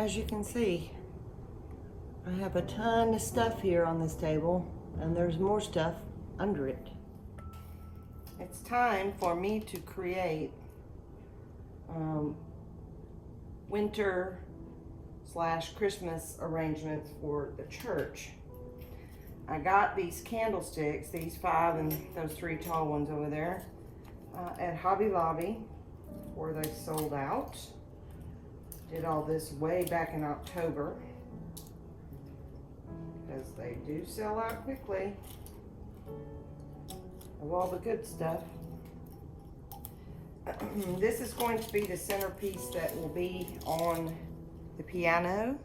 as you can see, I have a ton of stuff here on this table, and there's more stuff under it. It's time for me to create winter / Christmas arrangements for the church. I got these candlesticks, these 5 and those 3 tall ones over there, at Hobby Lobby, where they sold out. Did all this way back in October, because they do sell out quickly of all the good stuff. This is going to be the centerpiece that will be on the piano.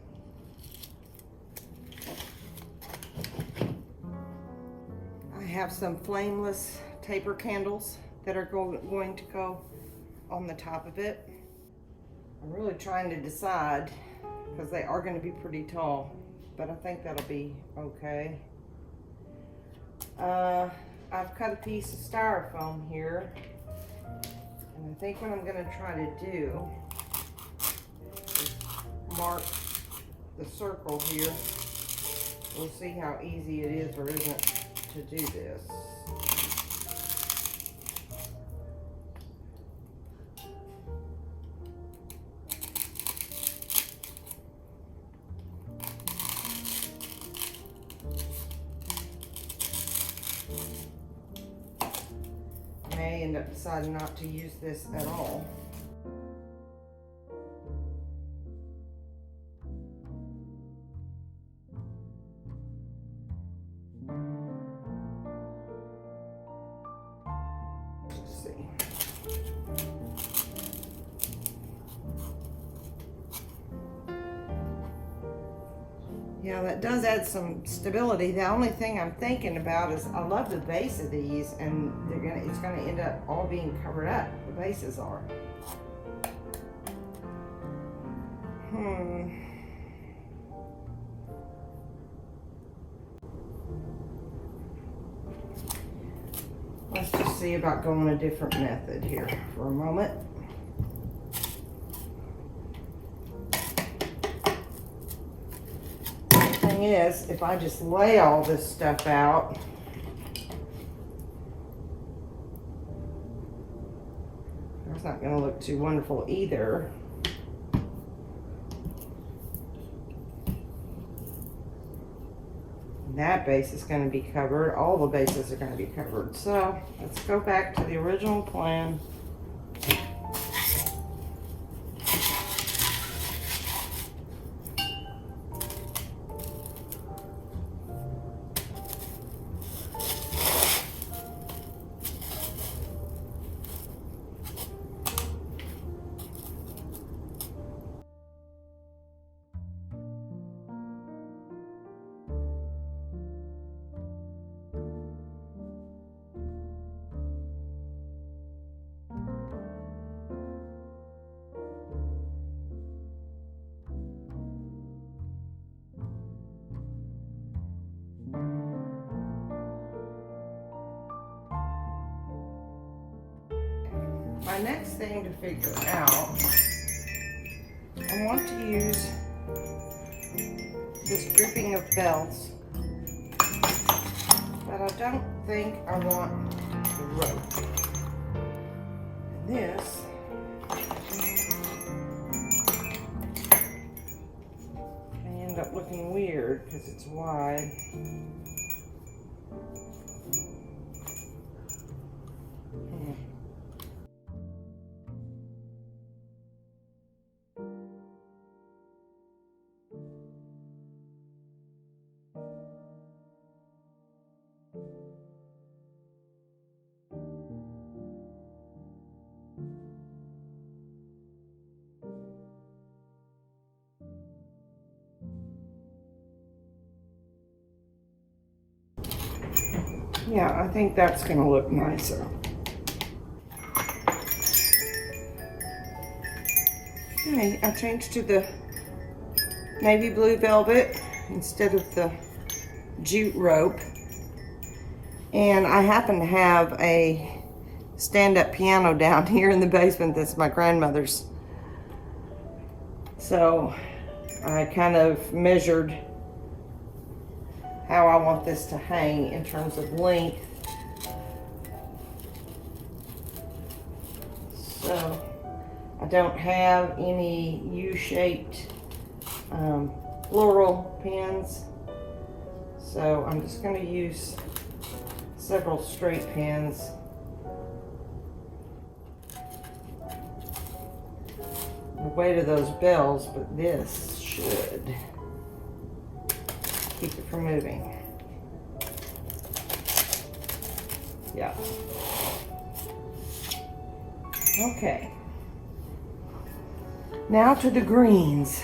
I have some flameless taper candles that are going to go on the top of it. I'm really trying to decide, because they are going to be pretty tall, but I think that'll be okay. I've cut a piece of styrofoam here, and I think what I'm going to try to do is mark the circle here. We'll see how easy it is or isn't to do this. May end up deciding not to use this at all. Let's see. Yeah, that does add some stability. The only thing I'm thinking about is I love the base of these, and it's gonna end up all being covered up. The bases are. Let's just see about going a different method here for a moment. Thing is, if I just lay all this stuff out, it's not going to look too wonderful either. That base is going to be covered. All the bases are going to be covered. So let's go back to the original plan. My next thing to figure out, I want to use this grouping of bells, but I don't think I want the rope. And this may end up looking weird because it's wide. Yeah, I think that's going to look nicer. Okay, I changed to the navy blue velvet instead of the jute rope. And I happen to have a stand-up piano down here in the basement that's my grandmother's. So I kind of measured how I want this to hang in terms of length. So I don't have any U-shaped floral pins, so I'm just going to use several straight pins. The weight of those bells, but this should keep it from moving. Yeah. Okay. Now to the greens.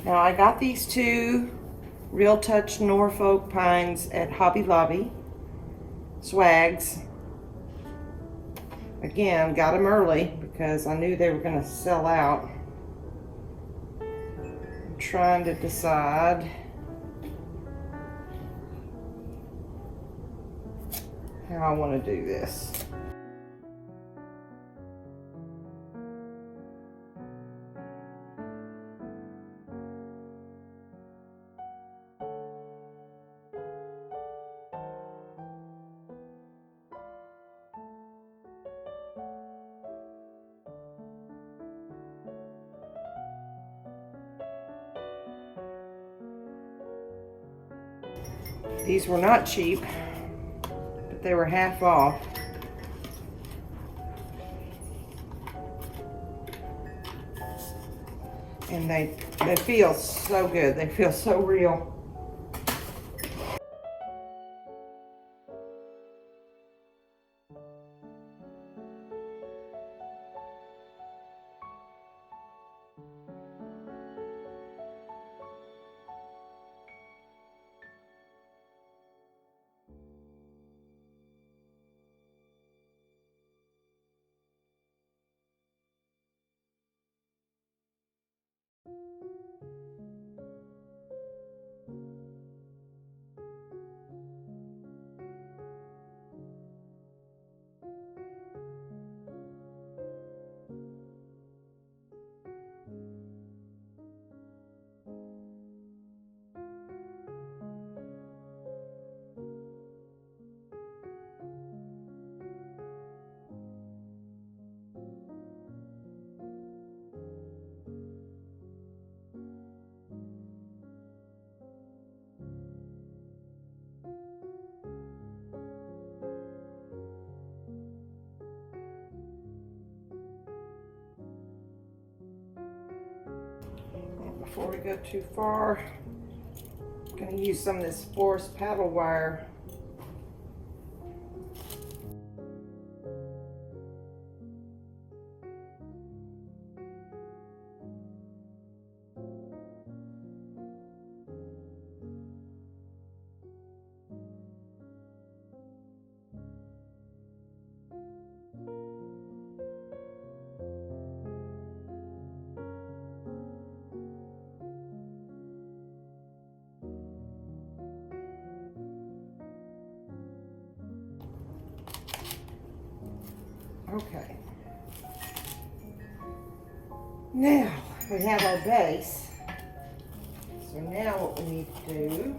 Now I got these two Real Touch Norfolk pines at Hobby Lobby. Swags. Again, got them early because I knew they were going to sell out. I'm trying to decide how I want to do this. These were not cheap, but they were half off. And they feel so good. They feel so real. Before we go too far, I'm going to use some of this forest paddle wire. Okay. Now we have our base. So now what we need to do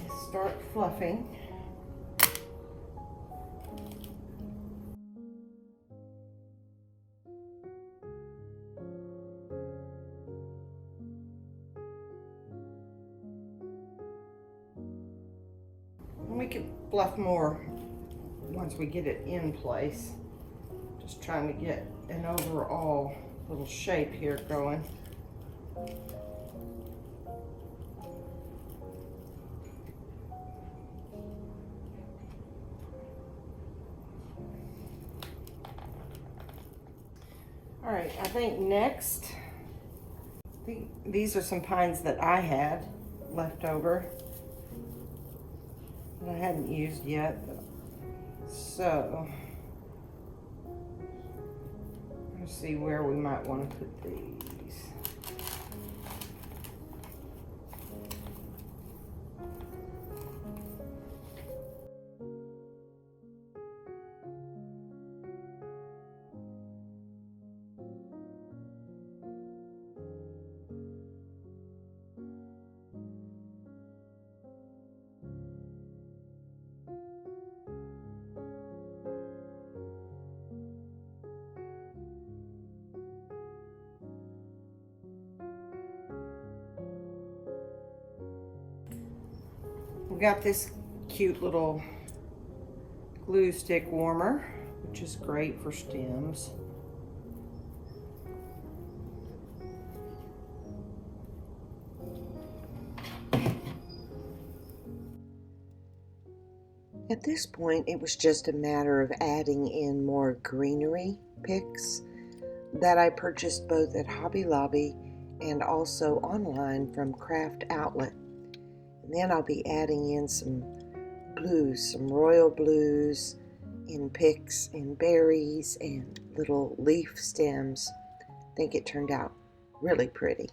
is start fluffing. And we can fluff more once we get it in place. Just trying to get an overall little shape here going. All right, I think next, these are some pines that I had left over that I hadn't used yet. So, let's see where we might want to put these. We got this cute little glue stick warmer, which is great for stems. At this point, it was just a matter of adding in more greenery picks that I purchased both at Hobby Lobby and also online from Craft Outlet. And then I'll be adding in some blues, some royal blues in picks and berries and little leaf stems. I think it turned out really pretty.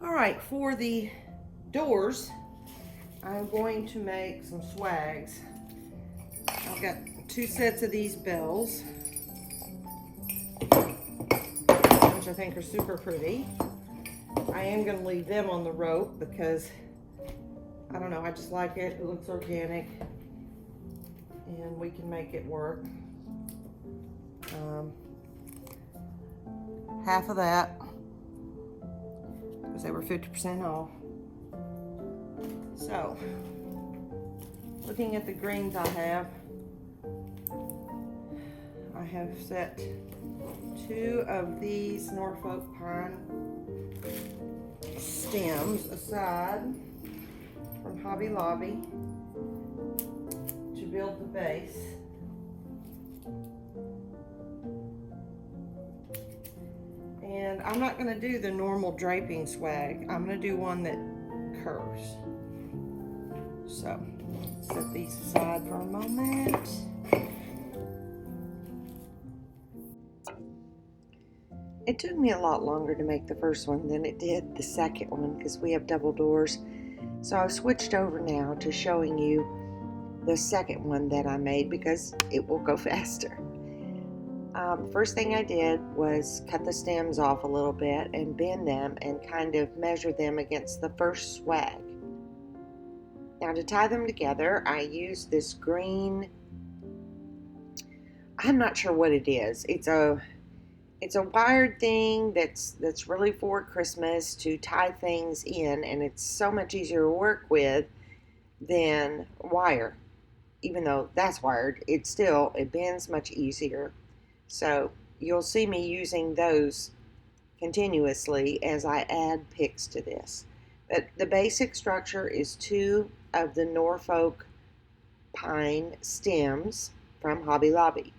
All right, for the doors, I'm going to make some swags. I've got 2 sets of these bells, which I think are super pretty. I am going to leave them on the rope because, I don't know, I just like it. It looks organic, and we can make it work. Half of that, because they were 50% off. So, looking at the greens I have set 2 of these Norfolk pine stems aside from Hobby Lobby to build the base. And I'm not going to do the normal draping swag. I'm going to do one that curves. So, set these aside for a moment. It took me a lot longer to make the first one than it did the second one because we have double doors. So I've switched over now to showing you the second one that I made because it will go faster. First thing I did was cut the stems off a little bit and bend them and kind of measure them against the first swag. Now to tie them together, I used this green, I'm not sure what it is. It's a wired thing that's really for Christmas to tie things in, and it's so much easier to work with than wire. Even though that's wired, it bends much easier. So you'll see me using those continuously as I add picks to this. But the basic structure is 2 of the Norfolk pine stems from Hobby Lobby.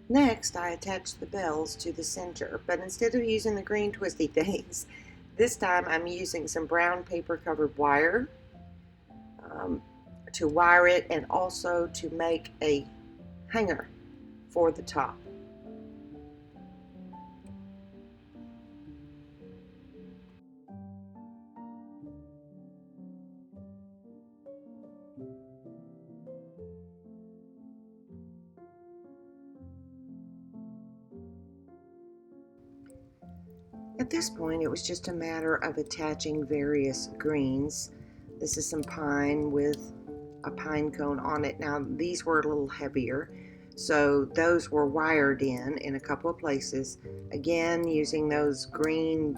Next, I attached the bells to the center, but instead of using the green twisty things, this time I'm using some brown paper covered wire to wire it and also to make a hanger for the top. At this point, it was just a matter of attaching various greens. This is some pine with a pine cone on it. Now, these were a little heavier, so those were wired in a couple of places. Again, using those green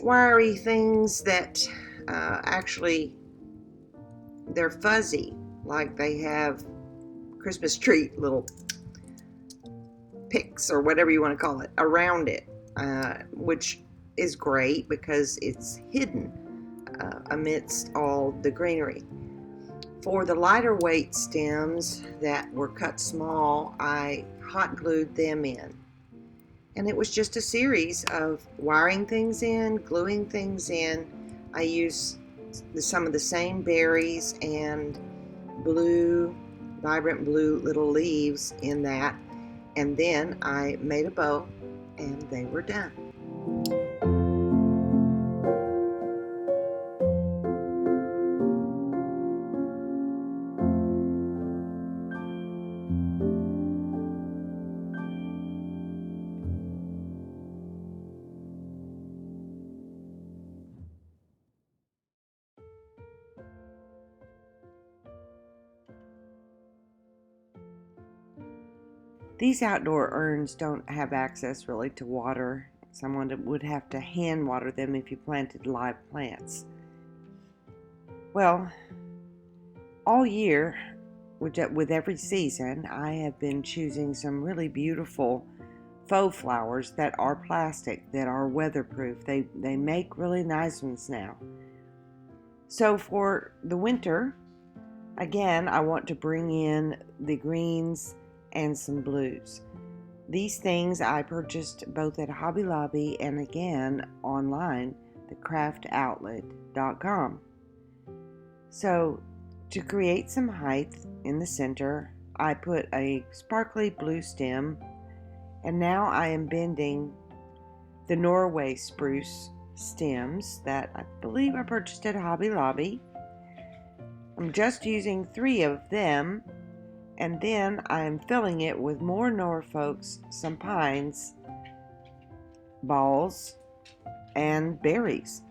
wiry things that actually, they're fuzzy, like they have Christmas tree little picks or whatever you want to call it around it. Which is great because it's hidden amidst all the greenery. For the lighter weight stems that were cut small, I hot glued them in. And it was just a series of wiring things in, gluing things in. I used some of the same berries and blue, vibrant blue little leaves in that. And then I made a bow and they were done. These outdoor urns don't have access really to water. Someone would have to hand water them if you planted live plants. Well, all year, with every season, I have been choosing some really beautiful faux flowers that are plastic, that are weatherproof. They make really nice ones now. So for the winter, again, I want to bring in the greens and some blues. These things I purchased both at Hobby Lobby and again online, thecraftoutlet.com. So to create some height in the center, I put a sparkly blue stem, and now I am bending the Norway spruce stems that I believe I purchased at Hobby Lobby. I'm just using 3 of them, and then I'm filling it with more Norfolks, some pines, balls, and berries.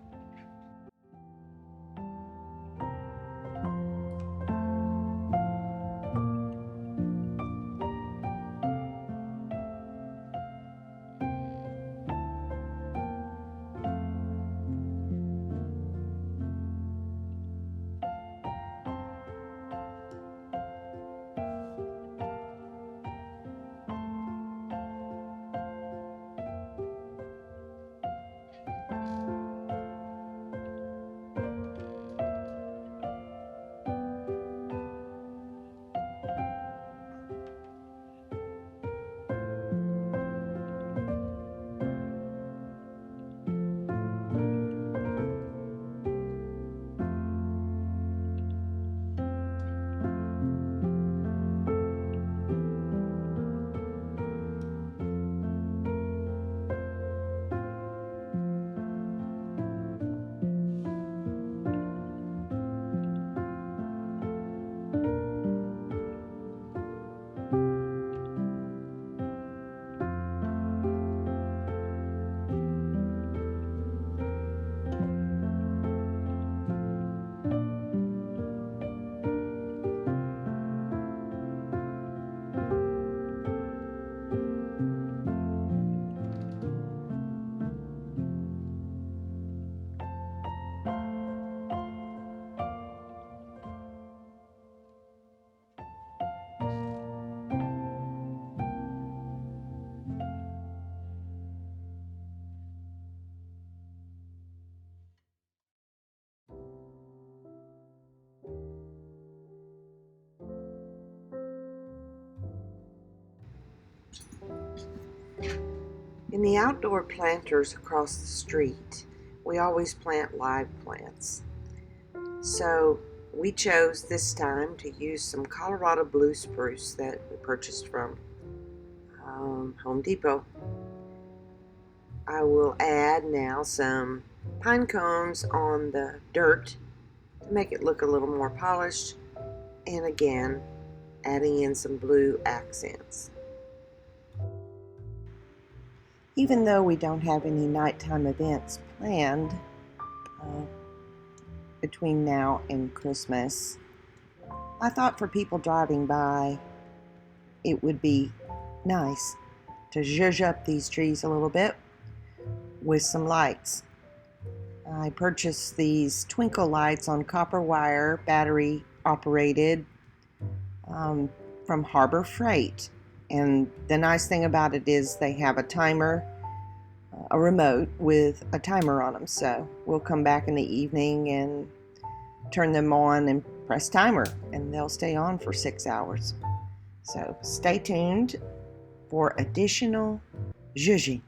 In the outdoor planters across the street, we always plant live plants. So we chose this time to use some Colorado blue spruce that we purchased from Home Depot. I will add now some pine cones on the dirt to make it look a little more polished, and again adding in some blue accents. Even though we don't have any nighttime events planned between now and Christmas, I thought for people driving by, it would be nice to zhuzh up these trees a little bit with some lights. I purchased these twinkle lights on copper wire, battery operated, from Harbor Freight. And the nice thing about it is they have a timer, a remote with a timer on them. So we'll come back in the evening and turn them on and press timer, and they'll stay on for 6 hours. So stay tuned for additional zhuzhing.